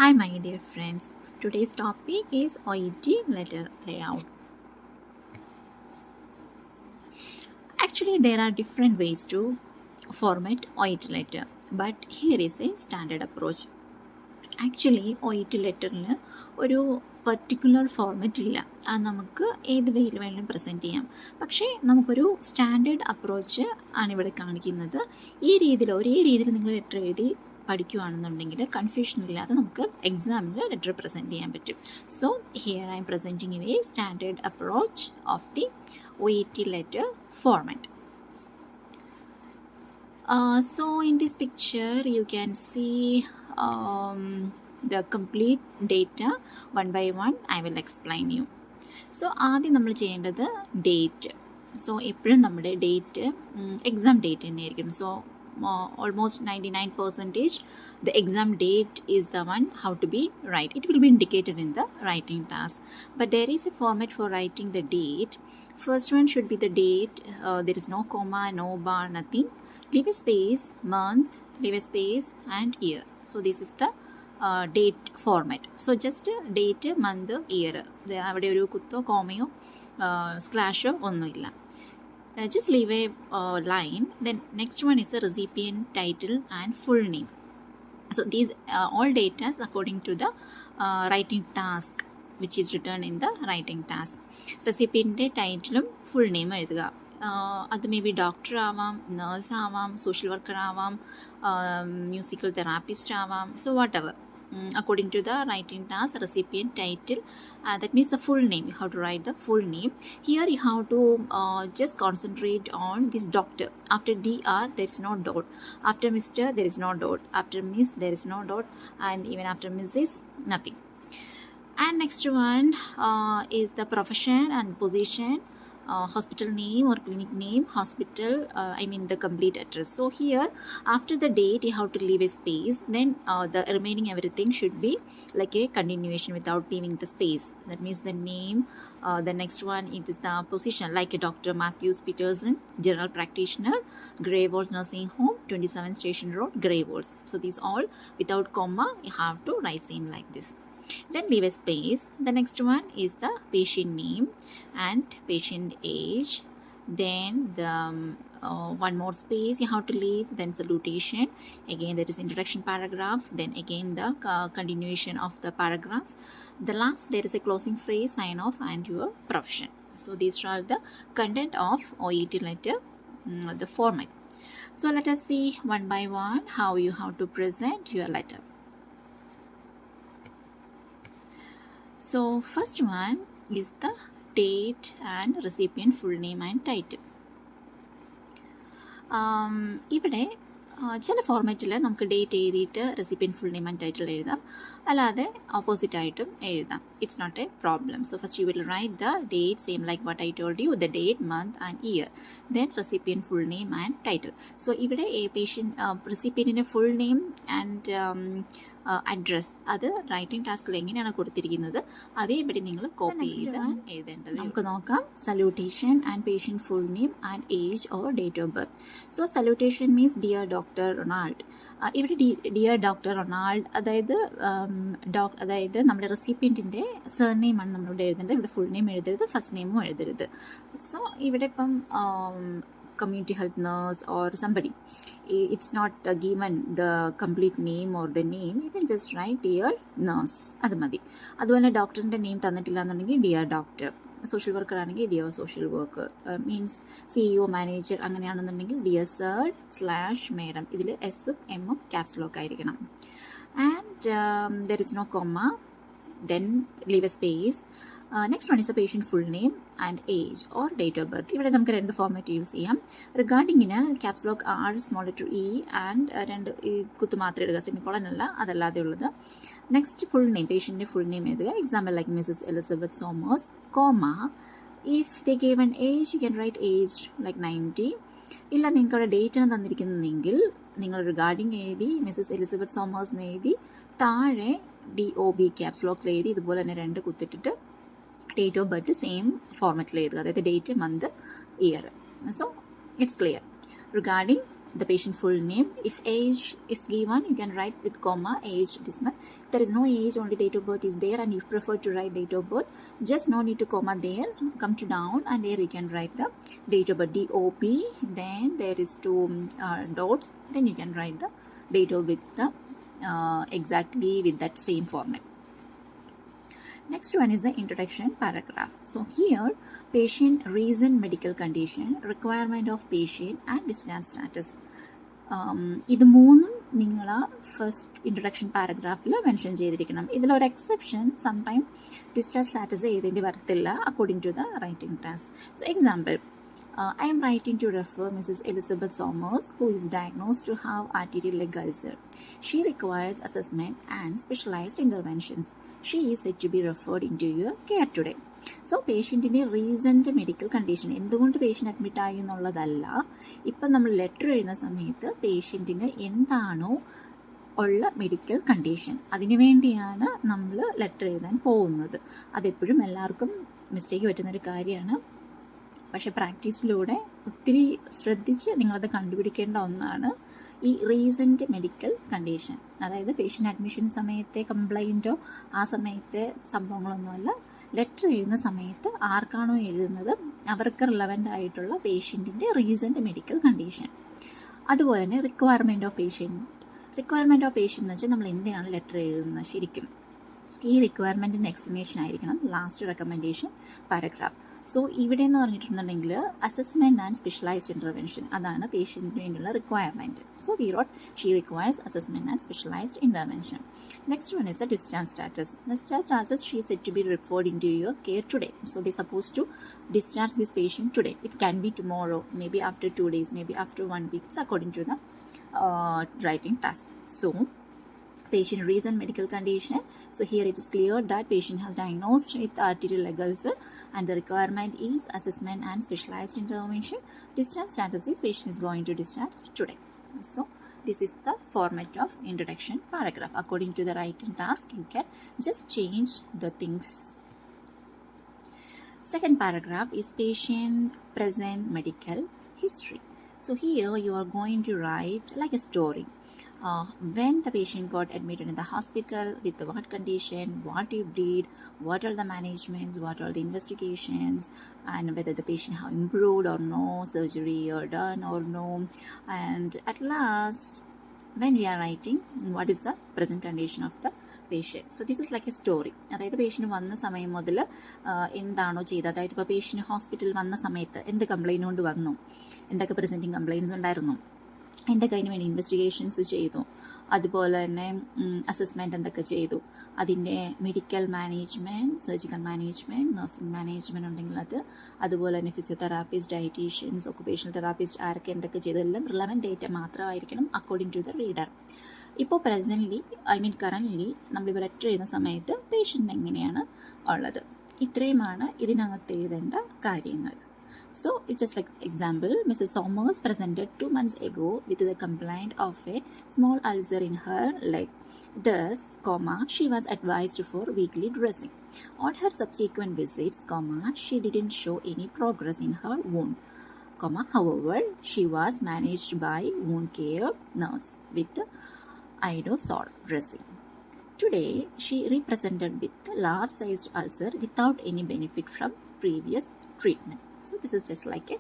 Hi my dear friends, today's topic is Oet letter layout. Actually there are different ways to format Oet letter, but here is a standard approach. Actually Oet letterൽ ഒരു particular format ഇല്ല, അത് നമുക്ക് ഏത് വേയിൽ വേണമെങ്കിലും present ചെയ്യാം. പക്ഷേ നമുക്കൊരു സ്റ്റാൻഡേർഡ് അപ്രോച്ച് ആണ് ഇവിടെ കാണിക്കുന്നത്. ഈ രീതിയിൽ ഒരേ രീതിയിൽ നിങ്ങൾ ലെറ്റർ എഴുതി പഠിക്കുകയാണെന്നുണ്ടെങ്കിൽ കൺഫ്യൂഷൻ ഇല്ലാതെ നമുക്ക് എക്സാമിൽ ലെറ്റർ പ്രസൻറ്റ് ചെയ്യാൻ പറ്റും. So here I M presenting A standard approach of the OET letter format. So in this picture you can see the complete data one by one. I will explain you. So ആദ്യം നമ്മൾ ചെയ്യേണ്ടത് date. So എപ്പോഴും നമ്മുടെ date exam date തന്നെയായിരിക്കും. So almost 99% the exam date is the one how to be write. It will be indicated in the writing task, but there is a format for writing the date. First one should be the date. There is no comma, no bar, nothing. Leave a space, month, leave a space, and year. So this is the date format. So just date, month, year. അവിടെ ഒരു കുത്തോ കോമയോ സ്ലാഷോ ഒന്നുമില്ല. Just leave a line. Then next one is the recipient title and full name. So these all data according to the writing task which is written in the writing task. Recipient title full name എഴുതുക. അത് may be doctor ആവാം, nurse ആവാം, social worker ആവാം, musical therapist ആവാം. So what ever according to the writing task, recipient title, that means the full name. You have to write the full name. Here you have to just concentrate on this doctor. After dr there is no dot, after Mr there is no dot, after Miss there is no dot, and even after Mrs nothing. And next one is the profession and position, hospital name or clinic name, hospital, I mean the complete address. So here after the date you have to leave a space, then the remaining everything should be like a continuation without leaving the space. That means the name, the next one it is the position, like a Dr. Matthews Peterson, general practitioner, Grey Walls Nursing Home, 27 Station Road, Grey Walls. So these all without comma you have to write same like this. Then leave a space. The next one is the patient name and patient age. Then the one more space you have to leave. Then salutation. Again there is introduction paragraph. Then again the continuation of the paragraphs. The last there is a closing phrase, sign off, and your profession. So these are the content of OET letter, the format. So let us see one by one how you have to present your letter. So first one is the date and recipient full name and title. ഇവിടെ ചില ഫോർമാറ്റിൽ നമുക്ക് date എഴുതിയിട്ട് recipient full name and title എഴുതാം, അല്ലാതെ opposite ആയിട്ടും എഴുതാം. It's not a problem. So first you will write the date same like what I told you, the date, month and year, then recipient full name and title. So ഇവിടെ റെസിപ്പിയൻറ്റിൻ്റെ full name and address അത് writing ടാസ്കിൽ എങ്ങനെയാണ് കൊടുത്തിരിക്കുന്നത് അതേപടി നിങ്ങൾ copy ചെയ്താണ് എഴുതേണ്ടത്. നമുക്ക് നോക്കാം. Salutation and patient full name and age or date of birth. So salutation means dear doctor Ronald. ഇവിടെ ഡിയർ ഡോക്ടർ റൊണാൾഡ് അതായത് നമ്മുടെ റെസിപ്പിയൻറ്റിൻ്റെ സർനെയിമാണ് നമ്മളിവിടെ എഴുതേണ്ടത്. ഇവിടെ ഫുൾ നെയിം എഴുതരുത്, ഫസ്റ്റ് നെയിമും എഴുതരുത്. സോ ഇവിടെ ഇപ്പം community health nurse or somebody, it's not given the complete name or the name, you can just write dear nurse, അത് മതി. അതുപോലെ ഡോക്ടറിൻ്റെ നെയിം തന്നിട്ടില്ല എന്നുണ്ടെങ്കിൽ ഡിയർ ഡോക്ടർ, സോഷ്യൽ വർക്കർ ആണെങ്കിൽ dear social worker, means CEO manager അങ്ങനെയാണെന്നുണ്ടെങ്കിൽ dear sir / madam. ഇതിൽ എസും എമ്മും ക്യാപ്സ് ലോക്ക് ആയിരിക്കണം. And there is no comma, then leave a space. Next one is a patient full name and age or date of birth. ഇവിടെ നമുക്ക് രണ്ട് format use ചെയ്യാം. റിഗാർഡിങ്ങിന് caps lock R, small letter E and രണ്ട് കുത്ത് മാത്രം ഇടുക, semicolon അല്ല, അതല്ലാതെ ഉള്ളത്. നെക്സ്റ്റ് ഫുൾ നെയിം, പേഷ്യൻ്റെ ഫുൾ നെയിം എഴുതുക. Example like Mrs Elizabeth Somers, comma. If they gave an age you can write age like 90. ഇല്ല നിങ്ങൾക്ക് അവിടെ ഡേറ്റ് ആണ് തന്നിരിക്കുന്നതെങ്കിൽ നിങ്ങൾ റിഗാർഡിങ് എഴുതി മിസ്സസ് എലിസബത്ത് സോമേഴ്സ് എന്ന് എഴുതി താഴെ DOB ക്യാപ്സ് ലോക്കിൽ എഴുതി ഇതുപോലെ തന്നെ രണ്ട് കുത്തിട്ടിട്ട് ഡേറ്റ് ഓഫ് ബർത്ത് സെയിം ഫോർമാറ്റിൽ എഴുതുക, അതായത് date, month, year. So it's clear. Regarding the patient full name. If age is given, you can write with comma, aged this month. If there is no age, only date of birth is there, and you prefer to write date of birth, just no need to comma there, come to down, and there you can write the date of birth, DOP, then there is two dots, then you can write the date of with the exactly with that same format. Next one is the introduction paragraph. So here, patient, reason, medical condition, requirement of patient, and discharge status. ഇത് മൂന്നും നിങ്ങൾ first introduction പാരഗ്രാഫിൽ mention ചെയ്തിരിക്കണം. ഇതിലൊരു exception, sometime discharge status എഴുതേണ്ടി വരത്തില്ല according to the writing task. So example, I am writing to refer Mrs. Elizabeth Somers, who is diagnosed to have arterial leg ulcer. She requires assessment and specialized interventions. She is said to be referred into your care today. So പേഷ്യൻറ്റിൻ്റെ recent medical condition, എന്തുകൊണ്ട് patient admit ആയി എന്നുള്ളതല്ല, ഇപ്പം നമ്മൾ letter എഴുതുന്ന സമയത്ത് പേഷ്യൻറ്റിന് എന്താണോ ഉള്ള മെഡിക്കൽ കണ്ടീഷൻ, അതിനു വേണ്ടിയാണ് നമ്മൾ ലെറ്റർ എഴുതാൻ പോകുന്നത്. അതെപ്പോഴും എല്ലാവർക്കും മിസ്റ്റേക്ക് പറ്റുന്നൊരു കാര്യമാണ്. പക്ഷേ പ്രാക്ടീസിലൂടെ ഒത്തിരി ശ്രദ്ധിച്ച് നിങ്ങളത് കണ്ടുപിടിക്കേണ്ട ഒന്നാണ് ഈ റീസൻറ്റ് മെഡിക്കൽ കണ്ടീഷൻ. അതായത് പേഷ്യൻ്റ് അഡ്മിഷൻ സമയത്തെ കംപ്ലൈൻറ്റോ ആ സമയത്തെ സംഭവങ്ങളൊന്നുമല്ല, ലെറ്റർ എഴുതുന്ന സമയത്ത് ആർക്കാണോ എഴുതുന്നത് അവർക്ക് റിലവൻ്റ് ആയിട്ടുള്ള പേഷ്യൻറ്റിൻ്റെ റീസൻറ്റ് മെഡിക്കൽ കണ്ടീഷൻ. അതുപോലെ തന്നെ റിക്വയർമെൻറ്റ് ഓഫ് പേഷ്യൻറ്റ് എന്ന് വെച്ചാൽ നമ്മൾ എന്തിനാണ് ലെറ്റർ എഴുതുന്നത് ശരിക്കും. ഈ റിക്വയർമെൻറ്റിൻ്റെ എക്സ്പ്ലനേഷൻ ആയിരിക്കണം ലാസ്റ്റ് റെക്കമെൻഡേഷൻ പാരഗ്രാഫ്. സോ ഇവിടെ എന്ന് പറഞ്ഞിട്ടുണ്ടെങ്കിൽ അസസ്മെൻറ്റ് ആൻഡ് സ്പെഷ്യലൈസ്ഡ് ഇൻ്റർവെൻഷൻ, അതാണ് പേഷ്യൻറ്റിന് വേണ്ടിയുള്ള requirement. So we wrote she requires assessment and specialised intervention. Next one is the discharge status. Discharge status, she is said to be referred into your care today. So they are supposed to discharge this patient today. It can be tomorrow, maybe after 2 days, maybe after 1 week, according to the writing task. So patient reason, medical condition. So here it is clear that patient has diagnosed with arterial leg ulcer and the requirement is assessment and specialized intervention. Discharge status is patient is going to discharge today. So this is the format of introduction paragraph. According to the writing task, you can just change the things. Second paragraph is patient present medical history. So here you are going to write like a story. When the patient got admitted in the hospital, with what condition, what you did, what are the managements, what are the investigations, and whether the patient have improved or no, surgery or done or no, and at last when we are writing what is the present condition of the patient. So this is like a story. അതായത് patient വന്ന സമയം മുതൽ എന്താണോ ചെയ്തത്, അതായത് ഇപ്പോൾ patient ഹോസ്പിറ്റലിൽ വന്ന സമയത്ത് എന്ത് കംപ്ലയിൻ്റ് കൊണ്ട് വന്നു, എന്തൊക്കെ പ്രസൻറ്റിങ് കംപ്ലയിൻറ്റ്സ് ഉണ്ടായിരുന്നു, എന്തൊക്കെ അതിന് വേണ്ടി ഇൻവെസ്റ്റിഗേഷൻസ് ചെയ്തു, അതുപോലെ തന്നെ അസസ്മെൻറ്റ് എന്തൊക്കെ ചെയ്തു, അതിൻ്റെ medical management, surgical management, nursing management ഉണ്ടെങ്കിൽ അത്, അതുപോലെ തന്നെ ഫിസിയോതെറാപ്പിസ്റ്റ്, ഡയറ്റീഷ്യൻസ്, ഒക്കുപേഷണൽ തെറാപ്പിസ്റ്റ് ആരൊക്കെ എന്തൊക്കെ ചെയ്തു, എല്ലാം റിലവൻറ്റ് ഡേറ്റ മാത്രമായിരിക്കണം അക്കോർഡിംഗ് ടു ദ റീഡർ. ഇപ്പോൾ പ്രസൻ്റ്ലി കറൻ്റ്ലി നമ്മളിപ്പോൾ ലെറ്റർ ചെയ്യുന്ന സമയത്ത് പേഷ്യൻ്റ് എങ്ങനെയാണ് ഉള്ളത്, ഇത്രയുമാണ് ഇതിനകത്ത് എഴുതേണ്ട കാര്യങ്ങൾ. So it's just like example, Mrs. Somers presented 2 months ago with the complaint of a small ulcer in her leg. Thus, she was advised for weekly dressing. On her subsequent visits, she didn't show any progress in her wound. However, she was managed by wound care nurse with iodo-salt dressing. Today, she represented with large-sized ulcer without any benefit from previous treatment. So this is just like an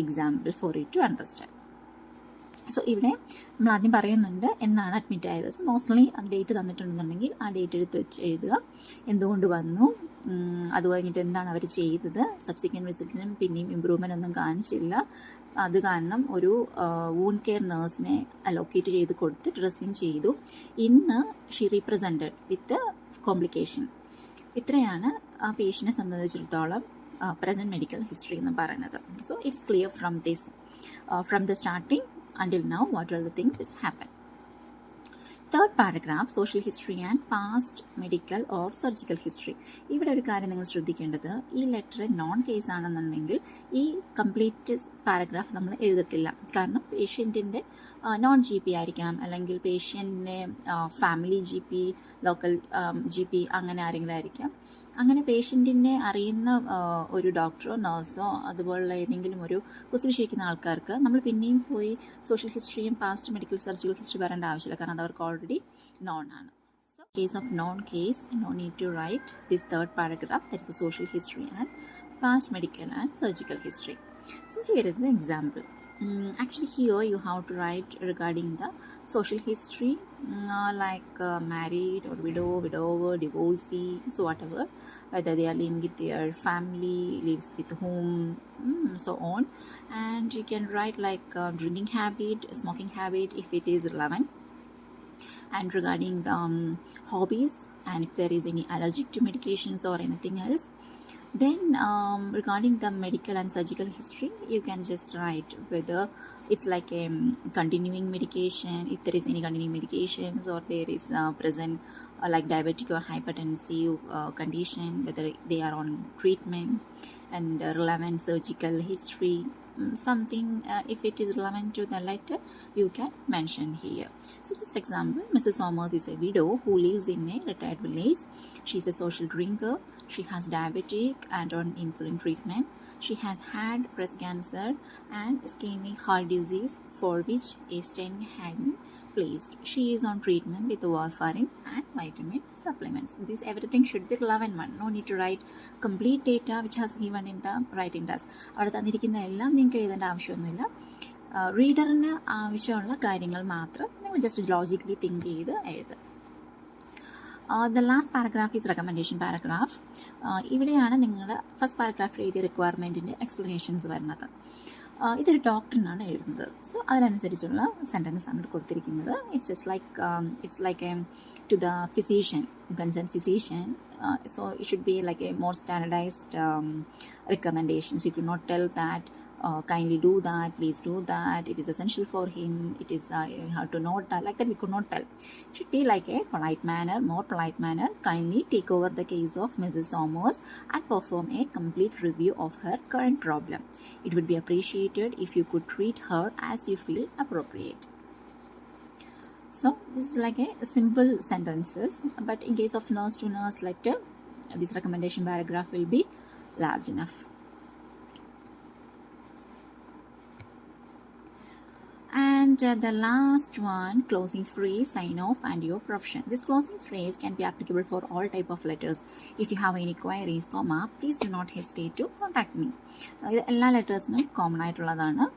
example for you to understand. So ഇവിടെ നമ്മൾ ആദ്യം പറയുന്നുണ്ട് എന്നാണ് admit ആയത്. So mostly ആ date തന്നിട്ടുണ്ടെന്നുണ്ടെങ്കിൽ ആ date എടുത്ത് വെച്ച് എഴുതുക, എന്തുകൊണ്ട് വന്നു, അത് കഴിഞ്ഞിട്ട് എന്താണ് അവർ ചെയ്തത്, സബ്സിക്വൻറ്റ് വിസിറ്റിനും പിന്നെയും ഇമ്പ്രൂവ്മെൻ്റ് ഒന്നും കാണിച്ചില്ല, അത് കാരണം ഒരു വൂണ്ട് കെയർ നേഴ്സിനെ അലോക്കേറ്റ് ചെയ്ത് കൊടുത്ത് ഡ്രസ്സിങ് ചെയ്തു. ഇന്ന് ഷീ റീപ്രസെൻറ്റഡ് വിത്ത് കോംപ്ലിക്കേഷൻ. ഇത്രയാണ് ആ പേഷ്യനെ സംബന്ധിച്ചിടത്തോളം present medical history എന്ന് പറയുന്നത്. So it's clear from this, from the starting until now what are the things is happened. Third paragraph social history and past medical or surgical history. ഇവിടെ ഒരു കാര്യം നിങ്ങൾ ശ്രദ്ധിക്കേണ്ടത്, ഈ ലെറ്റർ നോൺ കേസ് ആണെന്നുണ്ടെങ്കിൽ ഈ കംപ്ലീറ്റ് പാരഗ്രാഫ് നമ്മൾ എഴുതത്തില്ല. കാരണം പേഷ്യൻറ്റിൻ്റെ നോൺ GP ആയിരിക്കാം, അല്ലെങ്കിൽ പേഷ്യൻറ്റിൻ്റെ ഫാമിലി GP, ലോക്കൽ GP അങ്ങനെ ആരെങ്കിലും ആയിരിക്കാം. അങ്ങനെ പേഷ്യൻറ്റിനെ അറിയുന്ന ഒരു ഡോക്ടറോ നഴ്സോ അതുപോലുള്ള ഏതെങ്കിലും ഒരു പൊസിഷനിരിക്കുന്ന ആൾക്കാർക്ക് നമ്മൾ പിന്നെയും പോയി സോഷ്യൽ ഹിസ്റ്ററിയും പാസ്റ്റ് മെഡിക്കൽ സർജിക്കൽ ഹിസ്റ്ററി പറയേണ്ട ആവശ്യമില്ല, കാരണം അത് അവർക്ക് ഓൾറെഡി നോൺ ആണ്. So case of non case, no need to write this third paragraph, that is the social history and past medical and surgical history. So here is the example. Actually here you have to write regarding the social history, like married or widower, divorcee, so whatever, whether they are living with their family, lives with whom, so on. And you can write like drinking habit, smoking habit if it is relevant, and regarding the hobbies, and if there is any allergic to medications or anything else. Then regarding the medical and surgical history, you can just write whether it's like a continuing medication, if there is any continuing medications, or there is present like diabetic or hypertensive condition, whether they are on treatment, and relevant surgical history, something if it is relevant to the letter you can mention here. So this example, Mrs. Somers is a widow who lives in a retired village. She is a social drinker. She has diabetic and on insulin treatment. She has had breast cancer and ischemic heart disease, for which a stent had been placed. She is on treatment with warfarin and vitamin supplements. This everything should be relevant one. No need to write complete data which has given in the writing task. അവിടെ തന്നിരിക്കുന്ന എല്ലാം നിങ്ങൾക്ക് എഴുതേണ്ട ആവശ്യമൊന്നുമില്ല. റീഡറിന് ആവശ്യമുള്ള കാര്യങ്ങൾ മാത്രം നിങ്ങൾ ജസ്റ്റ് ലോജിക്കലി തിങ്ക് ചെയ്ത് എഴുതുക. The last paragraph is recommendation paragraph. ഇവിടെയാണ് നിങ്ങളുടെ ഫസ്റ്റ് പാരഗ്രാഫിൽ എഴുതിയ റിക്വയർമെൻറ്റിൻ്റെ എക്സ്പ്ലനേഷൻസ് വരുന്നത്. ഇതൊരു ഡോക്ടറിനാണ് എഴുതുന്നത്. സോ അതിനനുസരിച്ചുള്ള സെൻറ്റൻസ് ആണ് കൊടുത്തിരിക്കുന്നത്. It's like to the physician, concern physician. So it should be like a more standardized recommendations. We could not tell that kindly do that, please do that, it is essential for him, it is you have to note that, like that we could not tell. It should be like a more polite manner. Kindly take over the case of Mrs. Somers and perform a complete review of her current problem. It would be appreciated if you could treat her as you feel appropriate. So this is like a simple sentences, but in case of nurse to nurse letter, this recommendation paragraph will be large enough. And the last one, closing phrase, sign off and your profession. This closing phrase can be applicable for all type of letters. If you have any queries, please do not hesitate to contact me. ഇത് എല്ലാ ലെറ്റേഴ്സിനും common ആയിട്ടുള്ളതാണ്.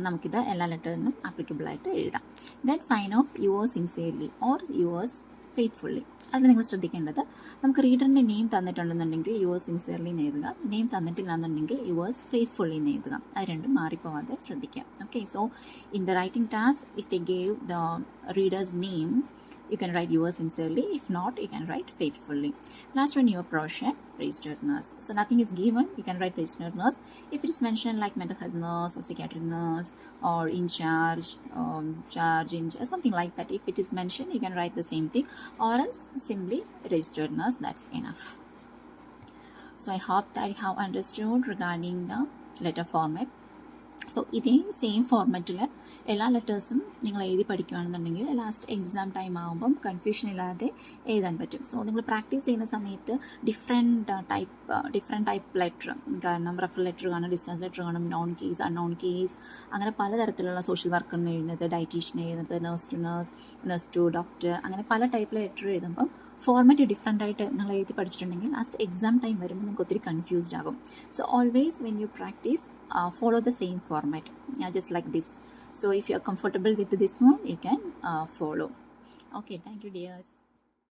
നമുക്കിത് എല്ലാ ലെറ്ററിനും applicable ആയിട്ട് എഴുതാം. That sign off yours sincerely or yours faithfully. അതിൽ നിങ്ങൾ ശ്രദ്ധിക്കേണ്ടത്, നമുക്ക് റീഡറിൻ്റെ നെയിം തന്നിട്ടുണ്ടെന്നുണ്ടെങ്കിൽ യുവേഴ്സ് സിൻസിയർലി എന്ന് എഴുതുക. നെയിം തന്നിട്ടില്ല എന്നുണ്ടെങ്കിൽ യുവേഴ്സ് ഫെയ്ത്ത്ഫുള്ളി എന്ന് എഴുതുക. അത് രണ്ടും മാറിപ്പോവാതെ ശ്രദ്ധിക്കാം. Okay, so in the writing task if they gave the readers name, you can write yours sincerely. If not, you can write faithfully. Last one, your profession, registered nurse. So nothing is given, you can write registered nurse. If it is mentioned like mental health nurse or psychiatric nurse or in charge, something like that, if it is mentioned, you can write the same thing, or else simply registered nurse, that's enough. So I hope that you have understood regarding the letter format. So ഇതേ same ഫോർമാറ്റിൽ എല്ലാ ലെറ്റേഴ്സും നിങ്ങൾ എഴുതി പഠിക്കുകയാണെന്നുണ്ടെങ്കിൽ last exam time ആകുമ്പം confusion ഇല്ലാതെ എഴുതാൻ പറ്റും. So നിങ്ങൾ പ്രാക്ടീസ് ചെയ്യുന്ന സമയത്ത് ഡിഫറെൻറ്റ് ടൈപ്പ് ലെറ്റർ, കാരണം റെഫറൽ ലെറ്റർ കാണും, ഡിസ്ചാർജ് ലെറ്റർ കാണും, നോൺ കേസ്, അൺനോൺ കേസ്, അങ്ങനെ പലതരത്തിലുള്ള സോഷ്യൽ വർക്കറിന് എഴുതുന്നത്, ഡയറ്റീഷ്യൻ എഴുതുന്നത്, നഴ്സ് ടു ഡോക്ടർ, അങ്ങനെ പല ടൈപ്പിലെ ലെറ്റർ എഴുതുമ്പം ഫോർമാറ്റ് ഡിഫറെൻ്റ് ആയിട്ട് നിങ്ങൾ എഴുതി പഠിച്ചിട്ടുണ്ടെങ്കിൽ ലാസ്റ്റ് എക്സാം ടൈം വരുമ്പോൾ നിങ്ങൾക്ക് ഒത്തിരി കൺഫ്യൂസ്ഡ് ആകും. So always when you practise follow the same format, just like this. So if you are comfortable with this one, you can follow. Okay, thank you dears.